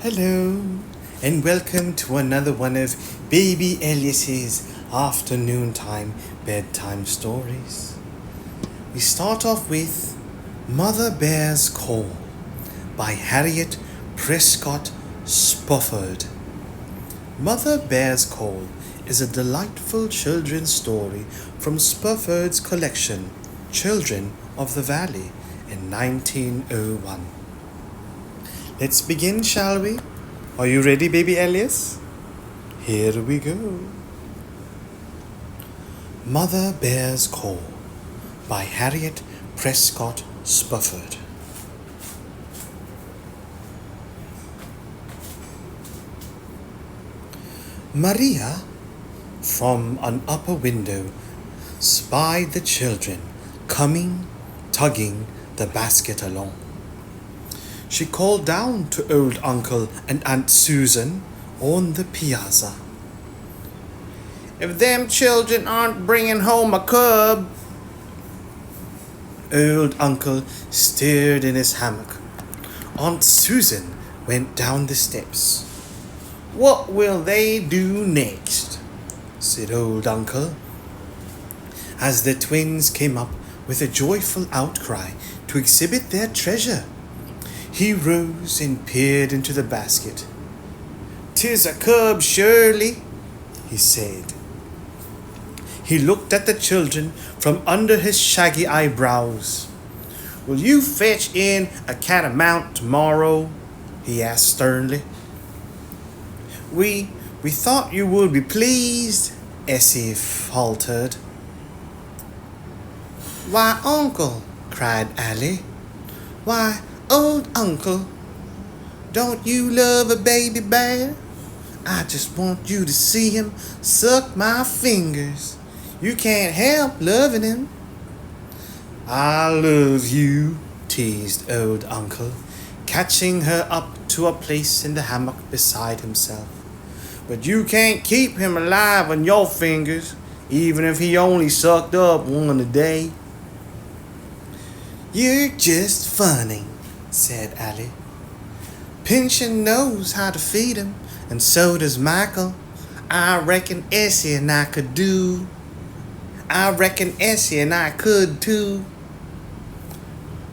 Hello, and welcome to another one of Baby Elias's afternoon time bedtime stories. We start off with Mother Bear's Call by Harriet Prescott Spofford. Mother Bear's Call is a delightful children's story from Spofford's collection, Children of the Valley, in 1901. Let's begin, shall we? Are you ready, baby Elias? Here we go. Mother Bear's Call by Harriet Prescott Spofford. Maria, from an upper window, spied the children coming, tugging the basket along. She called down to old Uncle and Aunt Susan on the piazza. "If them children aren't bringing home a cub." Old Uncle stirred in his hammock. Aunt Susan went down the steps. "What will they do next?" said old Uncle, as the twins came up with a joyful outcry to exhibit their treasure. He rose and peered into the basket. "'Tis a cub, surely," he said. He looked at the children from under his shaggy eyebrows. "Will you fetch in a catamount tomorrow?" he asked sternly. We thought you would be pleased," Essie faltered. "Why, Uncle," cried Allie. "Why, old Uncle, don't you love a baby bear? I just want you to see him suck my fingers. You can't help loving him." "I love you," teased old Uncle, catching her up to a place in the hammock beside himself. "But you can't keep him alive on your fingers, even if he only sucked up one a day." "You're just funny," said Allie. "Pinchen knows how to feed him, and so does Michael. I reckon Essie and I could too."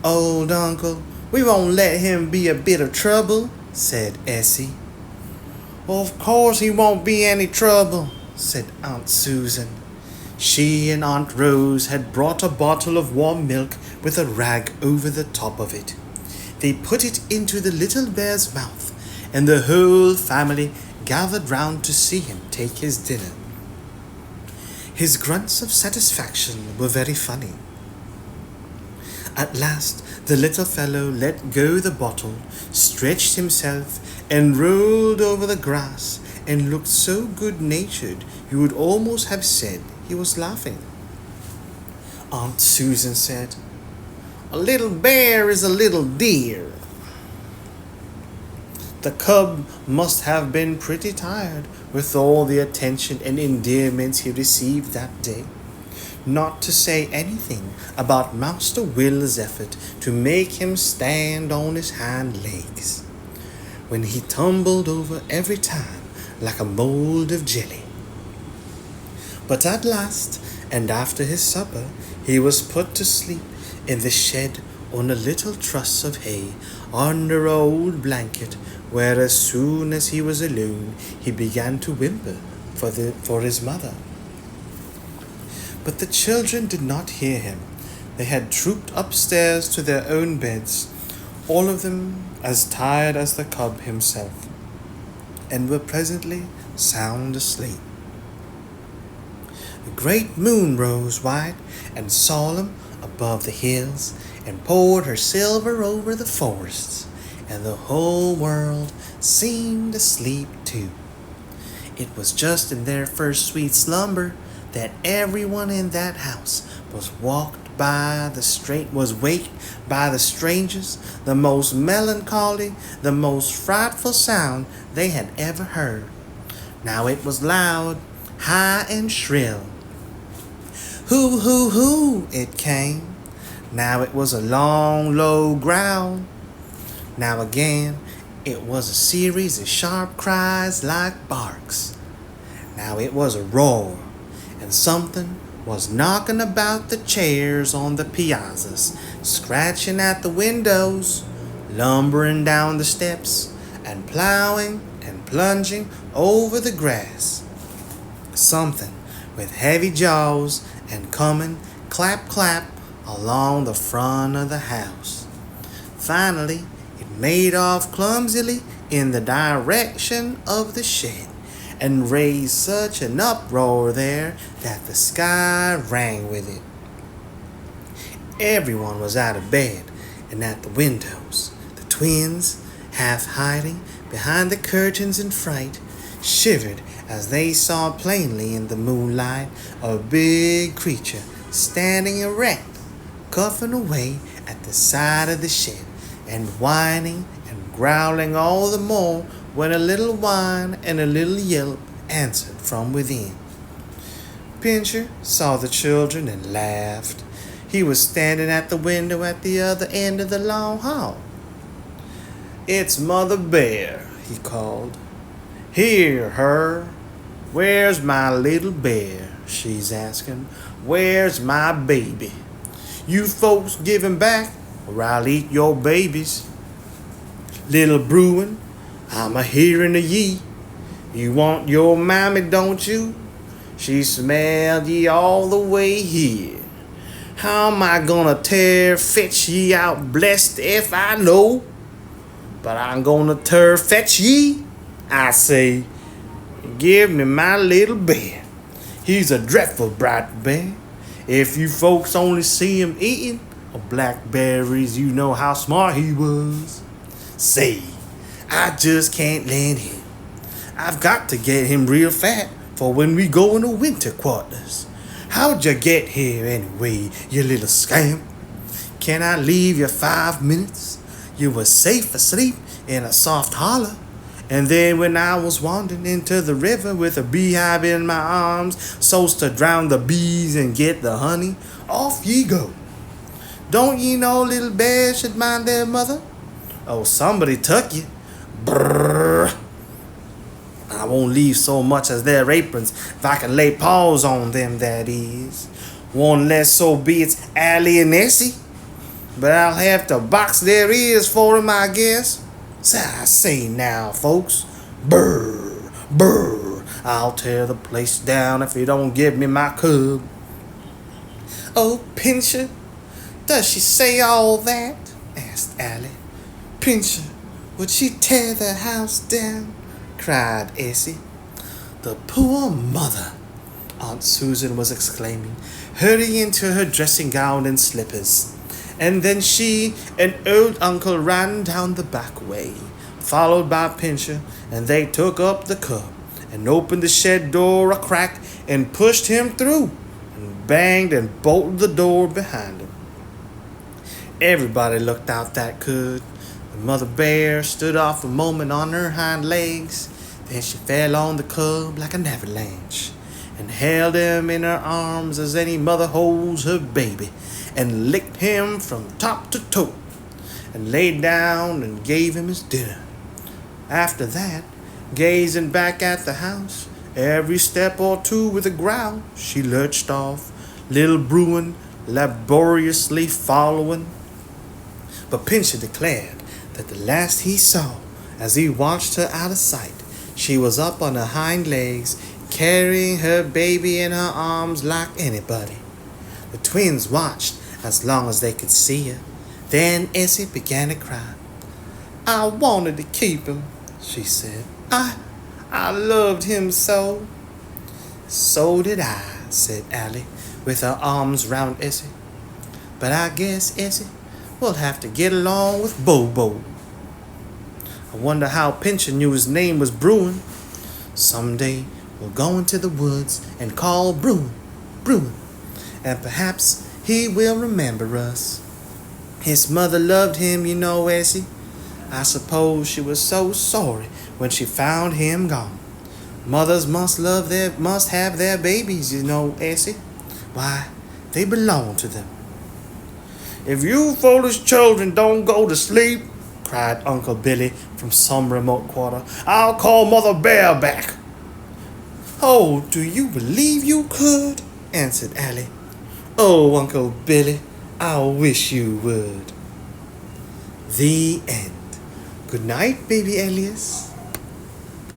"Old Uncle, we won't let him be a bit of trouble," said Essie. "Of course he won't be any trouble," said Aunt Susan. She and Aunt Rose had brought a bottle of warm milk with a rag over the top of it. They put it into the little bear's mouth, and the whole family gathered round to see him take his dinner. His grunts of satisfaction were very funny. At last, the little fellow let go the bottle, stretched himself, and rolled over the grass, and looked so good-natured you would almost have said he was laughing. Aunt Susan said, "A little bear is a little deer." The cub must have been pretty tired with all the attention and endearments he received that day, not to say anything about Master Will's effort to make him stand on his hind legs, when he tumbled over every time like a mold of jelly. But at last, and after his supper, he was put to sleep in the shed on a little truss of hay under an old blanket, where as soon as he was alone he began to whimper for his mother. But the children did not hear him. They had trooped upstairs to their own beds, all of them as tired as the cub himself, and were presently sound asleep. The great moon rose white and solemn above the hills and poured her silver over the forests, and the whole world seemed asleep too. It was just in their first sweet slumber that everyone in that house was waked by the strangest, the most melancholy, the most frightful sound they had ever heard. Now it was loud, high and shrill. "Hoo, hoo, hoo," it came. Now it was a long, low growl. Now again it was a series of sharp cries like barks. Now it was a roar, and something was knocking about the chairs on the piazzas, scratching at the windows, lumbering down the steps, and plowing and plunging over the grass. Something with heavy jaws and coming clap clap along the front of the house. Finally, it made off clumsily in the direction of the shed and raised such an uproar there that the sky rang with it. Everyone was out of bed and at the windows. The twins, half hiding behind the curtains in fright, shivered as they saw plainly in the moonlight a big creature standing erect, coughing away at the side of the shed, and whining and growling all the more when a little whine and a little yelp answered from within. Pincher saw the children and laughed. He was standing at the window at the other end of the long hall. "It's Mother Bear," he called. "Here, her. Where's my little bear?" she's asking. "Where's my baby? You folks give him back, or I'll eat your babies. Little Bruin, I'm a-hearing of ye. You want your mammy, don't you? She smelled ye all the way here. How am I gonna fetch ye out blessed if I know? But I'm gonna fetch ye. I say, give me my little bear. He's a dreadful bright bear. If you folks only see him eating blackberries, you know how smart he was. Say, I just can't let him. I've got to get him real fat for when we go into winter quarters. How'd you get here anyway, you little scamp? Can I leave you 5 minutes? You were safe asleep in a soft hollow. And then when I was wandering into the river with a beehive in my arms, so's to drown the bees and get the honey, off ye go. Don't ye know little bears should mind their mother? Oh, somebody took you. Brrr. I won't leave so much as their aprons if I can lay paws on them, that is. One less so be it's Allie and Essie. But I'll have to box their ears for 'em, I guess. So I say now, folks, brr, brr, I'll tear the place down if you don't give me my cub. Oh, Pincher, does she say all that? Asked Allie. Pincher, would she tear the house down? Cried Essie. The poor mother, Aunt Susan was exclaiming, hurrying into her dressing gown and slippers. And then she and old uncle ran down the back way, followed by Pincher, and they took up the cub and opened the shed door a crack and pushed him through and banged and bolted the door behind him. Everybody looked out that could. The mother bear stood off a moment on her hind legs, then she fell on the cub like an avalanche and held him in her arms as any mother holds her baby, and licked him from top to toe, and laid down and gave him his dinner. After that, gazing back at the house, every step or two with a growl, she lurched off, little Bruin laboriously following. But Pincher declared that the last he saw, as he watched her out of sight, she was up on her hind legs, carrying her baby in her arms like anybody. The twins watched as long as they could see her. Then Essie began to cry. I wanted to keep him, she said. I loved him so. So did I, said Allie, with her arms round Essie. But I guess, Essie, we'll have to get along with Bobo. I wonder how Pincher knew his name was Bruin. Someday we'll go into the woods and call Bruin, Bruin, and perhaps he will remember us. His mother loved him, you know, Essie. I suppose she was so sorry when she found him gone. Mothers must have their babies, you know, Essie. Why, they belong to them. If you foolish children don't go to sleep, cried Uncle Billy from some remote quarter. "I'll call Mother Bear back." "Oh, do you believe you could?" answered Allie. "Oh, Uncle Billy, I wish you would." The end. Good night, baby Elias.